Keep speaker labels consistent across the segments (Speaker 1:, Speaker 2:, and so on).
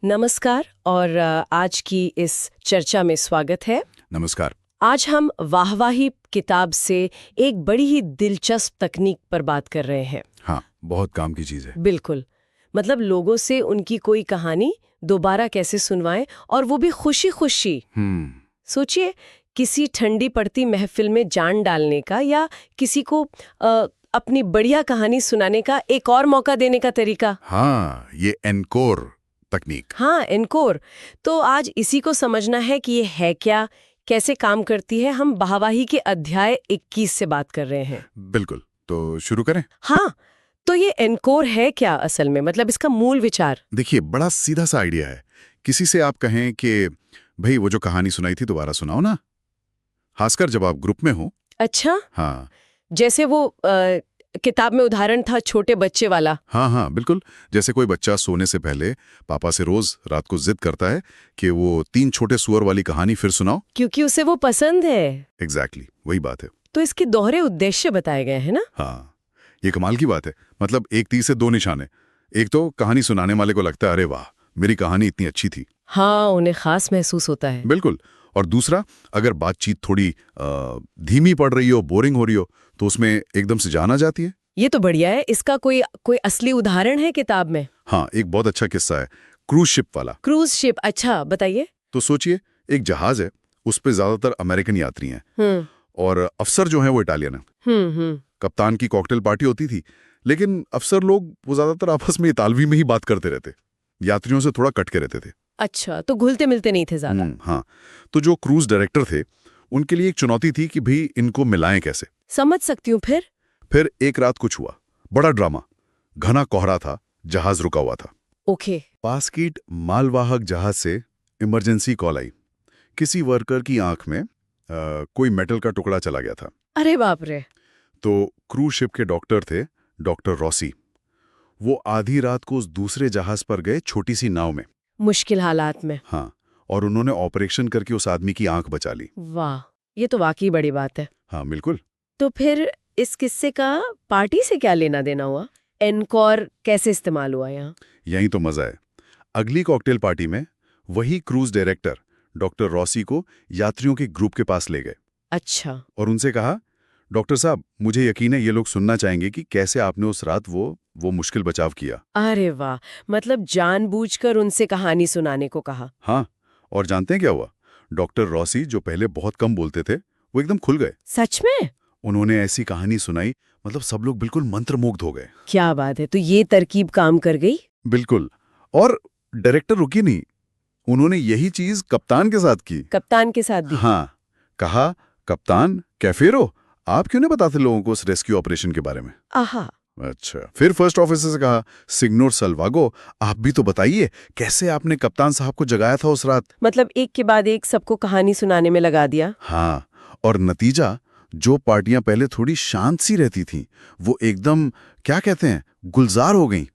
Speaker 1: नमस्कार और आज की इस चर्चा में स्वागत है।
Speaker 2: नमस्कार।
Speaker 1: आज हम वाहवाही किताब से एक बड़ी ही दिलचस्प तकनीक पर बात कर रहे हैं।
Speaker 2: हाँ, बहुत काम की चीज़ है।
Speaker 1: बिल्कुल। मतलब लोगों से उनकी कोई कहानी दोबारा कैसे सुनवाएं और वो भी खुशी खुशी। सोचिए, किसी ठंडी पड़ती महफिल में जान डालने का या किसी को अपनी बढ़िया कहानी सुनाने का एक और मौका देने का तरीका।
Speaker 2: हाँ, ये एनकोर तकनीक।
Speaker 1: हाँ, एनकोर। तो आज इसी को समझना है कि ये है क्या, कैसे काम करती है। हम वाहवाही के अध्याय 21 से बात कर रहे हैं।
Speaker 2: बिल्कुल, तो शुरू करें।
Speaker 1: हाँ, तो ये एनकोर है क्या असल में, मतलब इसका मूल विचार?
Speaker 2: देखिए, बड़ा सीधा सा आइडिया है। किसी से आप कहें कि भाई वो जो कहानी सुनाई थी दोबारा सुनाओ ना, खासकर जब आप ग्रुप में हो।
Speaker 1: अच्छा,
Speaker 2: हाँ
Speaker 1: जैसे वो किताब में उदाहरण था छोटे बच्चे वाला।
Speaker 2: हाँ हाँ, बिल्कुल। जैसे कोई बच्चा सोने से पहले पापा से रोज रात को जिद करता है कि वो 3 छोटे सुअर वाली कहानी फिर सुनाओ।
Speaker 1: क्योंकि उसे वो पसंद है।
Speaker 2: एग्जैक्टली, वही बात है।
Speaker 1: तो इसके दोहरे उद्देश्य बताए गए हैं ना।
Speaker 2: हाँ, ये कमाल की बात है। मतलब एक तीर से 2 निशाने। एक तो कहानी सुनाने वाले को लगता है अरे वाह, मेरी कहानी इतनी अच्छी थी।
Speaker 1: हाँ, उन्हें खास महसूस होता है।
Speaker 2: बिल्कुल। और दूसरा, अगर बातचीत थोड़ी धीमी पड़ रही हो, बोरिंग हो रही हो, तो उसमें एकदम से जान आ जाती है।
Speaker 1: ये तो बढ़िया है। इसका कोई कोई असली उदाहरण है किताब में?
Speaker 2: हाँ, एक बहुत अच्छा किस्सा है, क्रूज शिप वाला।
Speaker 1: Cruise ship? अच्छा, बताइए।
Speaker 2: तो सोचिए, एक जहाज है, उस पे ज्यादातर अमेरिकन यात्री हैं और अफसर जो हैं वो इटालियन है। कप्तान की कॉकटेल पार्टी होती थी, लेकिन अफसर लोग वो ज्यादातर आपस में इतालवी में ही बात करते रहते, यात्रियों से थोड़ा कट के रहते थे।
Speaker 1: अच्छा, तो घुलते मिलते नहीं थे ज्यादा।
Speaker 2: हाँ, तो जो क्रूज डायरेक्टर थे, उनके लिए एक चुनौती थी कि भाई इनको मिलाएं कैसे।
Speaker 1: समझ सकती हूँ।
Speaker 2: फिर एक रात कुछ हुआ, बड़ा ड्रामा। घना कोहरा था, जहाज रुका हुआ था।
Speaker 1: ओके।
Speaker 2: पासकीट मालवाहक जहाज से इमरजेंसी कॉल आई। किसी वर्कर की आंख में कोई मेटल का टुकड़ा चला गया था।
Speaker 1: अरे बाप रे।
Speaker 2: तो क्रूज शिप के डॉक्टर थे, डॉक्टर रॉसी। वो आधी रात को उस दूसरे जहाज पर गए, छोटी सी नाव में।
Speaker 1: मुश्किल हालात में।
Speaker 2: हाँ, और उन्होंने ऑपरेशन करके उस आदमी की आंख बचा ली।
Speaker 1: वाह, ये तो वाकई बड़ी बात है।
Speaker 2: हाँ बिल्कुल।
Speaker 1: तो फिर इस किस्से का पार्टी से क्या लेना देना हुआ? एनकोर कैसे इस्तेमाल हुआ यहाँ?
Speaker 2: यही तो मजा है। अगली कॉकटेल पार्टी में वही क्रूज डायरेक्टर डॉक्टर रॉसी को यात्रियों के ग्रुप के पास ले गए।
Speaker 1: अच्छा।
Speaker 2: और उनसे कहा, डॉक्टर साहब, मुझे यकीन है ये लोग सुनना चाहेंगे कि कैसे आपने उस रात वो मुश्किल बचाव किया।
Speaker 1: अरे वाह, मतलब जानबूझकर उनसे कहानी सुनाने को कहा।
Speaker 2: हाँ, और जानते हैं क्या हुआ? डॉक्टर रॉसी, जो पहले बहुत कम बोलते थे, वो एकदम खुल गए।
Speaker 1: सच में?
Speaker 2: उन्होंने ऐसी कहानी सुनाई, मतलब सब लोग बिल्कुल मंत्रमुग्ध हो गए।
Speaker 1: क्या बात है। तो ये तरकीब काम कर गई?
Speaker 2: बिल्कुल। और डायरेक्टर रुकी नहीं, उन्होंने यही चीज कप्तान के साथ की।
Speaker 1: कप्तान के साथ भी?
Speaker 2: हाँ, कहा, कप्तान कैफेरो, आप क्यों नहीं बताते लोगों को उस रेस्क्यू ऑपरेशन के बारे में?
Speaker 1: आहा।
Speaker 2: अच्छा, फिर फर्स्ट ऑफिसर से कहा, सिग्नोर सल्वागो, आप भी तो बताइए कैसे आपने कप्तान साहब को जगाया था उस रात।
Speaker 1: मतलब एक के बाद एक सबको कहानी सुनाने में लगा दिया।
Speaker 2: हाँ, और नतीजा, जो पार्टियां पहले थोड़ी शांत सी रहती थीं, वो एकदम, क्या कहते हैं, गुलजार हो गईं।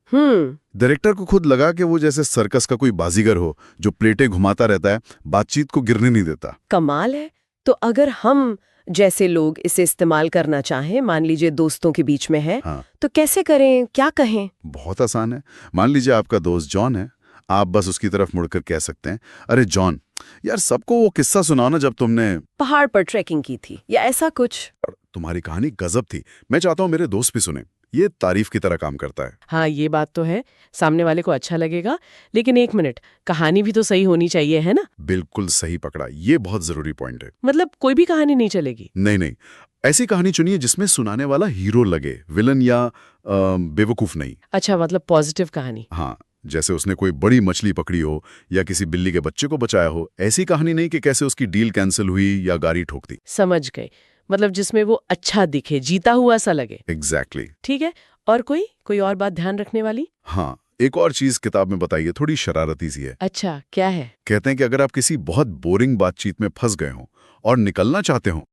Speaker 2: डायरेक्टर को खुद लगा कि वो जैसे सर्कस का कोई बाजीगर हो जो प्लेटें घुमाता रहता है, बातचीत को गिरने नहीं देता।
Speaker 1: कमाल है। तो अगर हम जैसे लोग इसे इस्तेमाल करना चाहें, मान लीजिए दोस्तों के बीच में है,
Speaker 2: हाँ,
Speaker 1: तो कैसे करें, क्या कहें?
Speaker 2: बहुत आसान है। मान लीजिए आपका दोस्त जॉन है, आप बस उसकी तरफ मुड़कर कह सकते हैं, अरे जॉन, यार सबको वो किस्सा सुनाओ ना जब तुमने
Speaker 1: पहाड़ पर ट्रैकिंग की थी, या ऐसा कुछ।
Speaker 2: तुम्हारी कहानी गजब थी, मैं चाहता हूँ मेरे दोस्त भी सुने। ये तारीफ की तरह काम करता है।
Speaker 1: हाँ, ये बात तो है, सामने वाले को अच्छा लगेगा। लेकिन एक मिनट, कहानी भी तो सही होनी चाहिए, है ना?
Speaker 2: बिल्कुल सही पकड़ा, ये बहुत जरूरी पॉइंट है।
Speaker 1: मतलब कोई भी कहानी नहीं चलेगी?
Speaker 2: नहीं नहीं, ऐसी कहानी चुनिए जिसमें सुनाने वाला हीरो लगे, विलन या बेवकूफ नहीं।
Speaker 1: अच्छा, मतलब पॉजिटिव कहानी।
Speaker 2: हाँ, जैसे उसने कोई बड़ी मछली पकड़ी हो या किसी बिल्ली के बच्चे को बचाया हो। ऐसी कहानी नहीं कि कैसे उसकी डील कैंसिल हुई या गाड़ी ठोक दी।
Speaker 1: समझ गए। मतलब जिसमें वो अच्छा दिखे, जीता हुआ सा लगे।
Speaker 2: एग्जैक्टली।
Speaker 1: ठीक है। और कोई और बात ध्यान रखने वाली?
Speaker 2: हाँ, एक और चीज किताब में बताइए, थोड़ी शरारती सी है।
Speaker 1: अच्छा, क्या है?
Speaker 2: कहते हैं कि अगर आप किसी बहुत बोरिंग बातचीत में फंस गए हो और निकलना चाहते हो,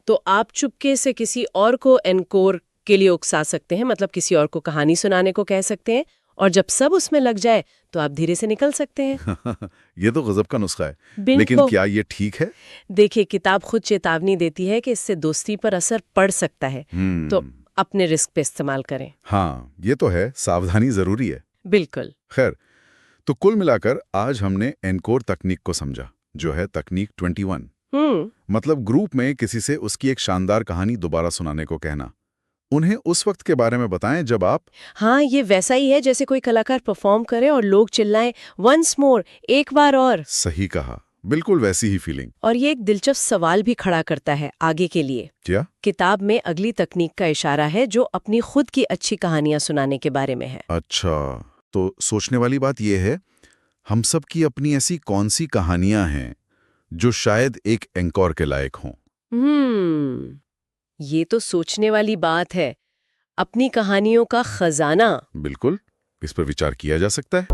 Speaker 1: तो आप चुपके से किसी और को एनकोर के लिए उकसा सकते हैं, मतलब किसी और को कहानी सुनाने को कह सकते हैं, और जब सब उसमें लग जाए तो आप धीरे से निकल सकते हैं।
Speaker 2: ये तो गजब का नुस्खा है।
Speaker 1: बिल्कुल।
Speaker 2: लेकिन क्या ये ठीक है?
Speaker 1: देखिए, किताब खुद चेतावनी देती है कि इससे दोस्ती पर असर पड़ सकता है, तो अपने रिस्क पे इस्तेमाल करें।
Speaker 2: हाँ, ये तो है, सावधानी जरूरी है।
Speaker 1: बिल्कुल।
Speaker 2: खैर, तो कुल मिलाकर आज हमने एनकोर तकनीक को समझा, जो है तकनीक 21। मतलब ग्रुप में किसी से उसकी एक शानदार कहानी दोबारा सुनाने को कहना। उन्हें उस वक्त के बारे में बताएं जब आप
Speaker 1: हाँ, ये वैसा ही है जैसे कोई कलाकार परफॉर्म करे और लोग चिल्लाएं वंस मोर, एक बार और।
Speaker 2: सही कहा, बिल्कुल वैसी ही फीलिंग।
Speaker 1: और ये एक दिलचस्प सवाल भी खड़ा करता है आगे के लिए।
Speaker 2: क्या?
Speaker 1: किताब में अगली तकनीक का इशारा है जो अपनी खुद की अच्छी कहानियां सुनाने के बारे में है।
Speaker 2: अच्छा, तो सोचने वाली बात यह है, हम सब की अपनी ऐसी कौन सी कहानियां हैं जो शायद एक एंकोर के लायक हों?
Speaker 1: ये तो सोचने वाली बात है। अपनी कहानियों का खजाना।
Speaker 2: बिल्कुल, इस पर विचार किया जा सकता है।